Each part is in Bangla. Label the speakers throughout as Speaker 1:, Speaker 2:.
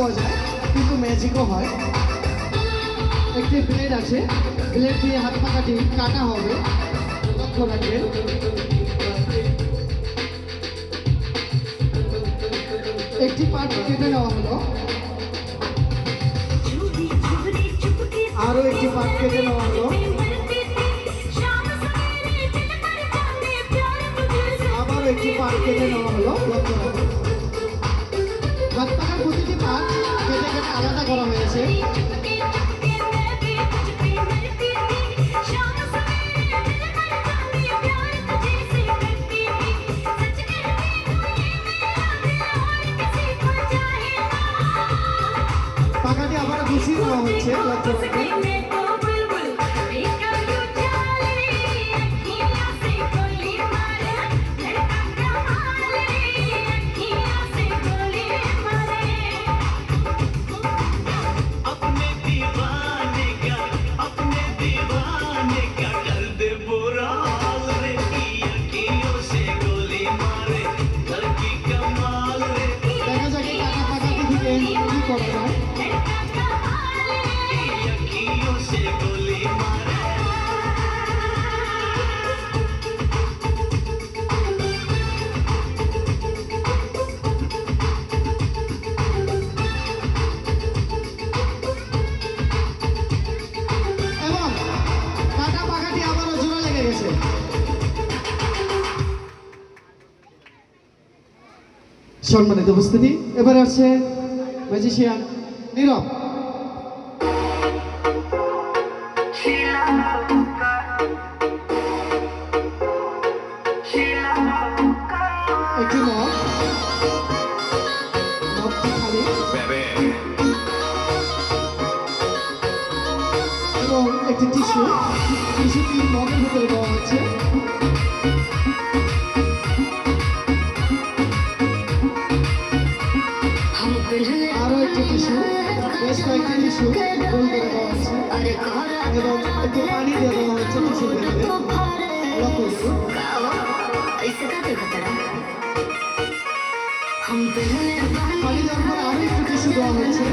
Speaker 1: বজায় কিন্তু ম্যাজিকও হয়। একটি ব্লেড আছে, ব্লেড দিয়ে হাত পাখাটি কাটা হবে, লক্ষ্য রাখবেন। একটি পার্ট কেটে নেওয়া হলো, আরো একটি পার্ট কেটে নেওয়া হলো, আবার একটি পার্ট কেটে নেওয়া হলো, লক্ষ্য রাখবেন। হাত পাখার প্রতিটি পার্ট কেটে কেটে আলাদা করা হয়েছে। পাখাটি আবার গুছিয়ে নেওয়া হচ্ছে, লক্ষ্য রাখবেন। দেখা যাক এই কাটা পাখাটি থেকে কি করা যায়। এবং কাটা পাখাটি আবারও জোড়া লেগে গেছে। সম্মানিত উপস্থিতি, এবারে আছে ম্যাজিশিয়ান নীরব। একটি নবটি খালি এবং একটি টিস্যুটি মগের ভিতরে দেওয়া হচ্ছে। আরো একটি টিস্যু, বেশ কয়েকটি টিস্যু গোল করে দেওয়া হচ্ছে এবং একটু পানি দিয়ে দেওয়া হচ্ছে টিস্যুর ভেতরে, লক্ষ্য করুন। পানি দেওয়ার পর আরো একটু টিস্যু দেওয়া হচ্ছে,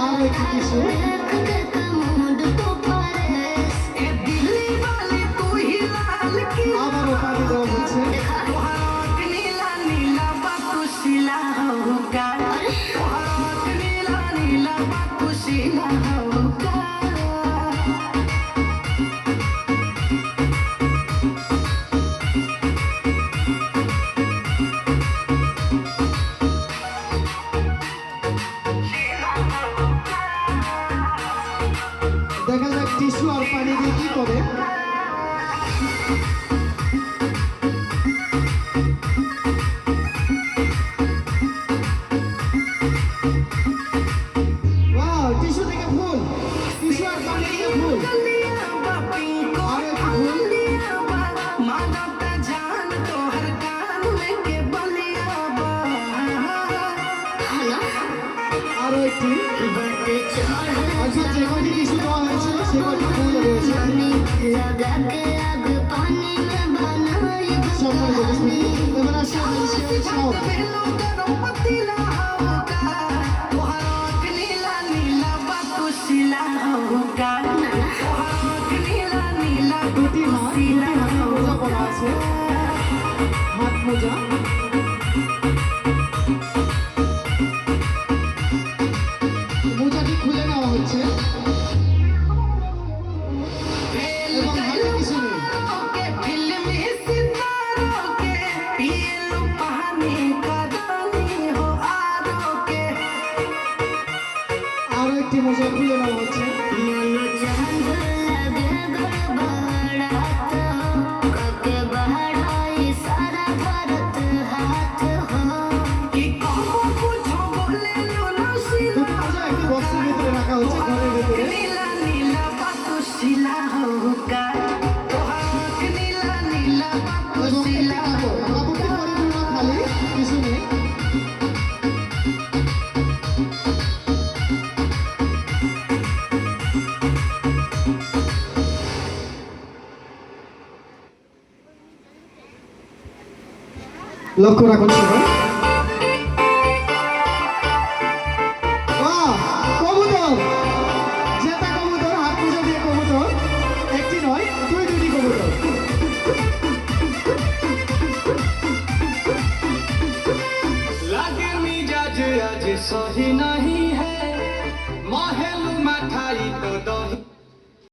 Speaker 1: আরো একটি টিস্যু, আবারও পানি দেওয়া হচ্ছে। দেখা যাক টিস্যু আর পানি দিয়ে কি করে। টিস্যু থেকে ফুল, টিস্যু আর পানি থেকে ফুল, আরো একটি ফুল, আরো একটি। অর্থাৎ যে কয়টি টিস্যু দেওয়া হয়েছিল সে কয়টি ফুল রয়েছে। সম্মানিত উপস্থিতি, এবার আসছে ম্যাজিশিয়ান শাওন। দুটি হাতে মোজা পরা আছে, হাত মোজা। মোজাটি খুলে নেওয়া হচ্ছে এবং হাতে কিছু নেই। আরো একটি মোজা খুলে নেওয়া হচ্ছে। একটি বক্সের ভিতরে রাখা হচ্ছে, ঘরের ভিতরে। এবং একটি কাপড়টি পরিপূর্ণ খালি, কিছু নেই। লক্ষ্য রাখুন সবাই।
Speaker 2: सही नहीं